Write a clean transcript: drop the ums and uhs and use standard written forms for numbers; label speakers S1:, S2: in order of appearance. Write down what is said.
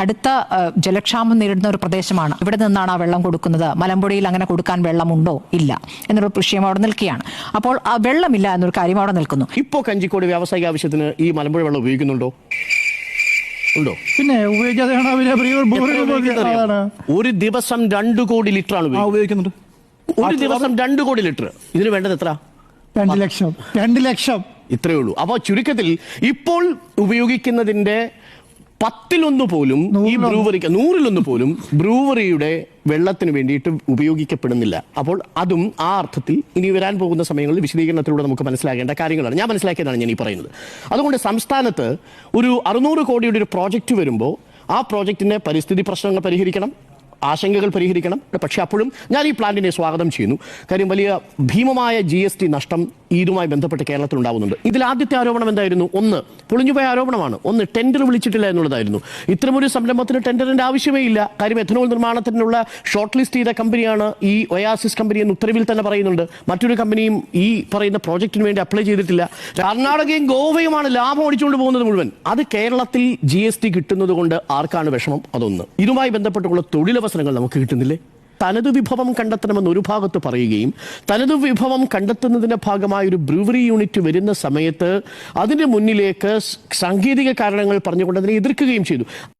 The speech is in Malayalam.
S1: അടുത്ത ജലക്ഷാമം നേരിടുന്ന ഒരു പ്രദേശമാണ്. ഇവിടെ നിന്നാണ് ആ വെള്ളം കൊടുക്കുന്നത്. മലമ്പുഴയിൽ അങ്ങനെ കൊടുക്കാൻ വെള്ളമുണ്ടോ ഇല്ല എന്നൊരു വിഷയം അവിടെ നിൽക്കുകയാണ്. അപ്പോൾ ആ വെള്ളമില്ല എന്നൊരു കാര്യം അവിടെ നിൽക്കുന്നു.
S2: ഇപ്പോൾ കഞ്ചിക്കോട് വ്യാവസായിക ആവശ്യത്തിന് ഈ മലമ്പുഴ വെള്ളം ഉപയോഗിക്കുന്നുണ്ടോ? ഉണ്ടോ?
S3: പിന്നെ
S2: ഒരു ദിവസം 2 കോടി ലിറ്റർ ആണ്
S3: ഉപയോഗിക്കുന്നുണ്ട്.
S2: ഒരു ദിവസം 2 കോടി ലിറ്റർ. ഇതിന് വേണ്ടത് എത്ര?
S3: 2 ലക്ഷം.
S2: ഇത്രയേ ഉള്ളൂ. അപ്പോൾ ചുരുക്കത്തിൽ ഇപ്പോൾ ഉപയോഗിക്കുന്നതിന്റെ 10 പോലും ഈ ബ്രൂവറിക്ക് 100 പോലും ബ്രൂവറിയുടെ വെള്ളത്തിന് വേണ്ടിയിട്ട് ഉപയോഗിക്കപ്പെടുന്നില്ല. അപ്പോൾ അതും ആ അർത്ഥത്തിൽ ഇനി വരാൻ പോകുന്ന സമയങ്ങളിൽ വിശദീകരണത്തിലൂടെ നമുക്ക് മനസ്സിലാക്കേണ്ട കാര്യങ്ങളാണ്. ഞാൻ മനസ്സിലാക്കിയതാണ് ഞാൻ ഈ പറയുന്നത്. അതുകൊണ്ട് സംസ്ഥാനത്ത് ഒരു 600 കോടിയുടെ ഒരു പ്രോജക്റ്റ് വരുമ്പോൾ ആ പ്രോജക്റ്റിന്റെ പരിസ്ഥിതി പ്രശ്നങ്ങൾ പരിഹരിക്കണം, ആശങ്കകൾ പരിഹരിക്കണം. പക്ഷെ അപ്പോഴും ഞാൻ ഈ പ്ലാന്റിനെ സ്വാഗതം ചെയ്യുന്നു. കാര്യം വലിയ ഭീമമായ GST നഷ്ടം ഇതുമായി ബന്ധപ്പെട്ട് കേരളത്തിൽ ഉണ്ടാവുന്നുണ്ട്. ഇതിൽ ആദ്യത്തെ ആരോപണം എന്തായിരുന്നു? ഒന്ന് പൊളിഞ്ഞുപോയ ആരോപണമാണ്. ഒന്ന് ടെൻഡർ വിളിച്ചിട്ടില്ല എന്നുള്ളതായിരുന്നു. ഇത്തരമൊരു സംരംഭത്തിന് ടെൻഡറിന്റെ ആവശ്യമേ ഇല്ല. കാര്യം എഥനോൾ നിർമ്മാണത്തിനുള്ള ഷോർട്ട് ലിസ്റ്റ് ചെയ്ത കമ്പനിയാണ് ഈ ഒയാസിസ് കമ്പനി എന്ന് ഉത്തരവിൽ തന്നെ പറയുന്നുണ്ട്. മറ്റൊരു കമ്പനിയും ഈ പറയുന്ന പ്രോജക്റ്റിന് വേണ്ടി അപ്ലൈ ചെയ്തിട്ടില്ല. കർണാടകയും ഗോവയുമാണ് ലാഭം അടിച്ചുകൊണ്ട് പോകുന്നത് മുഴുവൻ. അത് കേരളത്തിൽ GST കിട്ടുന്നത് കൊണ്ട് ആർക്കാണ് വിഷമം? അതൊന്ന്. ഇതുമായി ബന്ധപ്പെട്ടുള്ള തൊഴിലവസരങ്ങൾ നമുക്ക് കിട്ടുന്നില്ലേ? തനതു വിഭവം കണ്ടെത്തണമെന്ന് ഒരു ഭാഗത്ത് പറയുകയും തനതു വിഭവം കണ്ടെത്തുന്നതിന്റെ ഭാഗമായ ഒരു ബ്രൂവറി യൂണിറ്റ് വരുന്ന സമയത്ത് അതിന്റെ മുന്നിലേക്ക് സാങ്കേതിക കാരണങ്ങൾ പറഞ്ഞുകൊണ്ട് അതിനെ എതിർക്കുകയും ചെയ്തു.